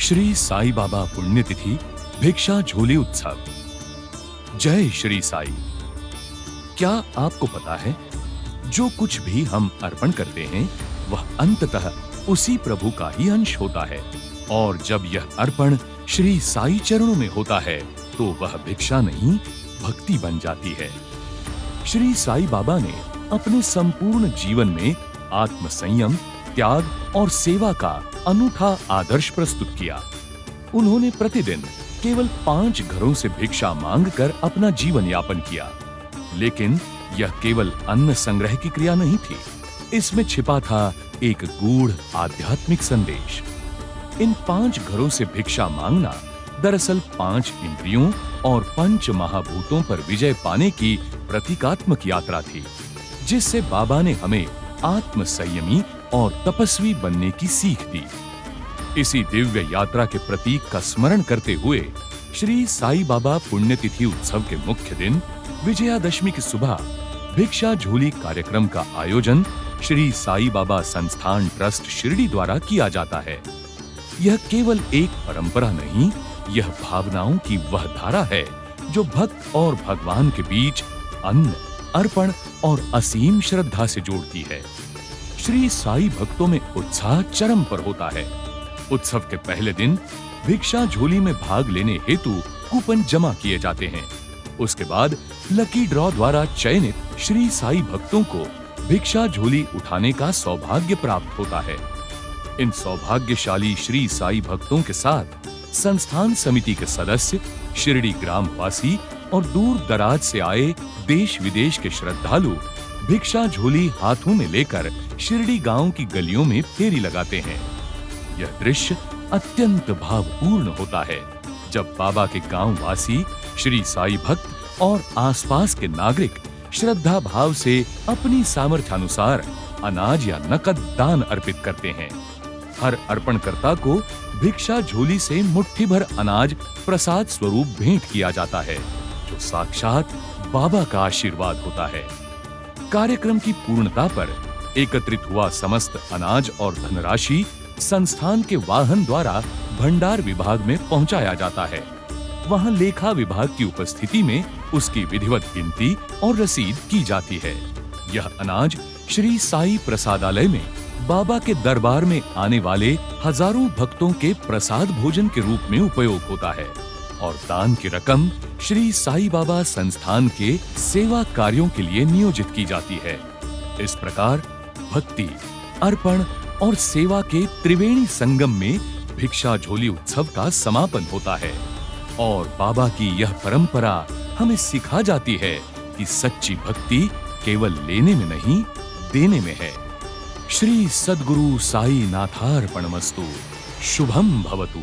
श्री साई बाबा पुण्यतिथि भिक्षा झोली उत्सव। जय श्री साई। क्या आपको पता है, जो कुछ भी हम अर्पण करते हैं वह अंततः उसी प्रभु का ही अंश होता है, और जब यह अर्पण श्री साई चरणों में होता है तो वह भिक्षा नहीं भक्ति बन जाती है। श्री साई बाबा ने अपने संपूर्ण जीवन में आत्म संयम, त्याग और सेवा का अनूठा आदर्श प्रस्तुत किया। उन्होंने प्रतिदिन केवल 5 घरों से भिक्षा मांगकर अपना जीवन यापन किया, लेकिन यह केवल अन्न संग्रह की क्रिया नहीं थी। इसमें छिपा था एक गूढ़ आध्यात्मिक संदेश। इन 5 घरों से भिक्षा मांगना दरअसल 5 इंद्रियों और 5 महाभूतों पर विजय पाने की प्रतीकात्मक यात्रा थी, जिससे बाबा ने हमें आत्म संयमी और तपस्वी बनने की सीख दी। इसी दिव्य यात्रा के प्रतीक का स्मरण करते हुए श्री साई बाबा पुण्यतिथि उत्सव के मुख्य दिन विजयादशमी की सुबह भिक्षा झोली कार्यक्रम का आयोजन श्री साई बाबा संस्थान ट्रस्ट शिरडी द्वारा किया जाता है। यह केवल एक परंपरा नहीं, यह भावनाओं की वह धारा है जो भक्त और भगवान के बीच अन्न, अर्पण और असीम श्रद्धा से जोड़ती है। श्री साई भक्तों में उत्साह चरम पर होता है। उत्सव के पहले दिन भिक्षा झोली में भाग लेने हेतु कूपन जमा किए जाते हैं। उसके बाद लकी ड्रॉ द्वारा चयनित श्री साई भक्तों को भिक्षा झोली उठाने का सौभाग्य प्राप्त होता है। इन सौभाग्यशाली श्री साई भक्तों के साथ संस्थान समिति के सदस्य, शिरडी ग्रामवासी और दूर दराज से आए देश विदेश के श्रद्धालु भिक्षा झोली हाथों में लेकर शिरडी गांव की गलियों में फेरी लगाते हैं। यह दृश्य अत्यंत भावपूर्ण होता है, जब बाबा के गांव वासी, श्री साई भक्त और आसपास के नागरिक श्रद्धा भाव से अपनी सामर्थ्यानुसार अनाज या नकद दान अर्पित करते हैं। हर अर्पणकर्ता को भिक्षा झोली से मुट्ठी भर अनाज प्रसाद स्वरूप भेंट किया जाता है, जो साक्षात बाबा का आशीर्वाद होता है। कार्यक्रम की पूर्णता पर एकत्रित हुआ समस्त अनाज और धनराशि संस्थान के वाहन द्वारा भंडार विभाग में पहुंचाया जाता है। वहां लेखा विभाग की उपस्थिति में उसकी विधिवत गिनती और रसीद की जाती है। यह अनाज श्री साई प्रसादालय में बाबा के दरबार में आने वाले हजारों भक्तों के प्रसाद भोजन के रूप में उपयोग होता है, और दान की रकम श्री साई बाबा संस्थान के सेवा कार्यों के लिए नियोजित की जाती है। इस प्रकार भक्ति, अर्पण और सेवा के त्रिवेणी संगम में भिक्षा झोली उत्सव का समापन होता है, और बाबा की यह परंपरा हमें सिखा जाती है कि सच्ची भक्ति केवल लेने में नहीं, देने में है। श्री सद्गुरु साई नाथार्पणमस्तु। शुभम भवतु।